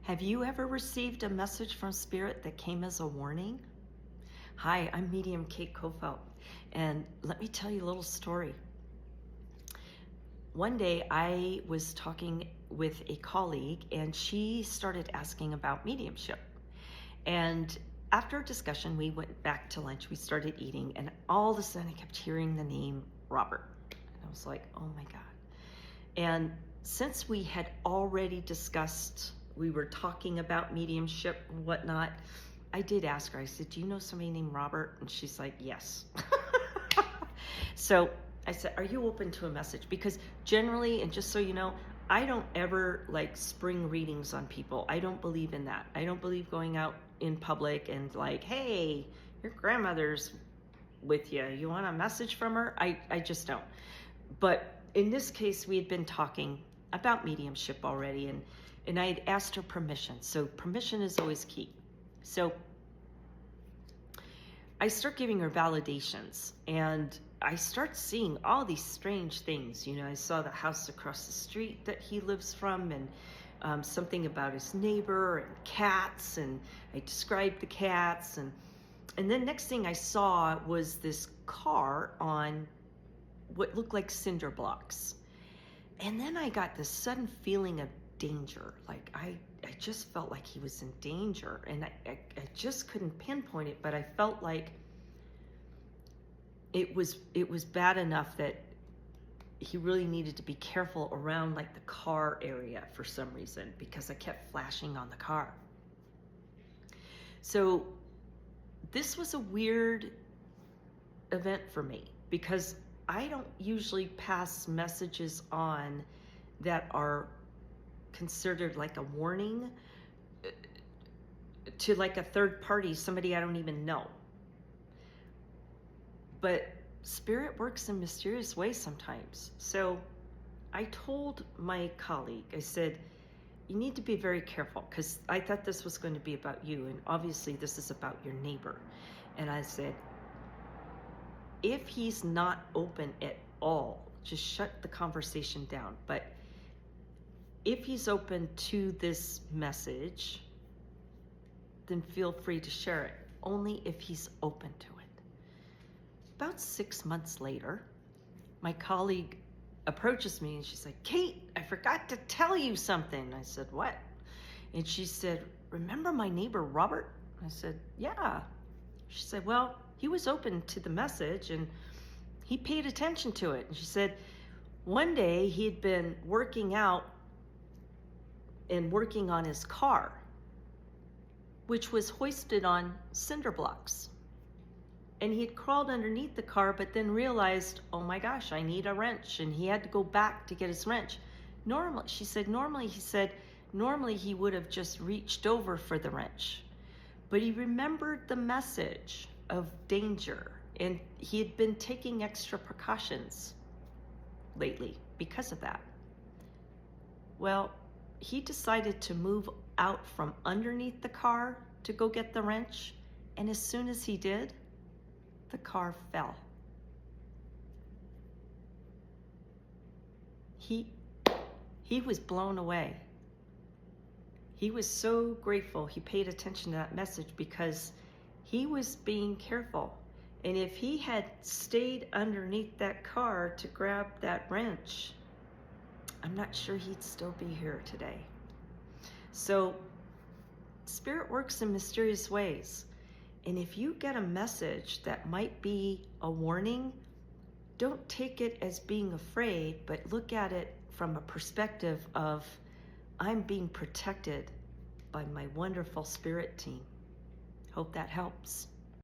Have you ever received a message from Spirit that came as a warning? Hi, I'm Medium Kate Kofelt, and let me tell you a little story. One day I was talking with a colleague, and she started asking about mediumship. And after a discussion, we went back to lunch, we started eating, and all of a sudden I kept hearing the name Robert. And I was like, oh my God. And since we had already discussed, we were talking about mediumship and whatnot, I did ask her, I said, do you know somebody named Robert? And she's like, yes. So I said, are you open to a message? Because generally, and just so you know, I don't ever like spring readings on people. I don't believe in that. I don't believe going out in public and like, hey, your grandmother's with you. You want a message from her? I just don't. But in this case, we had been talking about mediumship already, and I had asked her permission. So permission is always key. So I start giving her validations, and I start seeing all these strange things. You know, I saw the house across the street that he lives from, and something about his neighbor and cats, and I described the cats, and then next thing I saw was this car on what looked like cinder blocks. And then I got this sudden feeling of danger. Like I just felt like he was in danger, and I just couldn't pinpoint it, but I felt like it was bad enough that he really needed to be careful around like the car area for some reason, because I kept flashing on the car. So this was a weird event for me, because I don't usually pass messages on that are considered like a warning to like a third party, somebody I don't even know. But Spirit works in mysterious ways sometimes. So I told my colleague, I said, you need to be very careful, because I thought this was going to be about you, and obviously this is about your neighbor. And I said, if he's not open at all, just shut the conversation down. But if he's open to this message, then feel free to share it, only if he's open to it. About 6 months later, my colleague approaches me and she's like, Kate, I forgot to tell you something. I said, what? And she said, remember my neighbor Robert? I said, yeah. She said, well, he was open to the message and he paid attention to it. And she said, one day he had been working out and working on his car, which was hoisted on cinder blocks. And he had crawled underneath the car, but then realized, oh my gosh, I need a wrench. And he had to go back to get his wrench. Normally he would have just reached over for the wrench. But he remembered the message of danger, and he had been taking extra precautions lately because of that. Well, he decided to move out from underneath the car to go get the wrench, and as soon as he did, the car fell. He was blown away. He was so grateful he paid attention to that message, because he was being careful. And if he had stayed underneath that car to grab that wrench, I'm not sure he'd still be here today. So Spirit works in mysterious ways. And if you get a message that might be a warning, don't take it as being afraid, but look at it from a perspective of, I'm being protected by my wonderful spirit team. Hope that helps.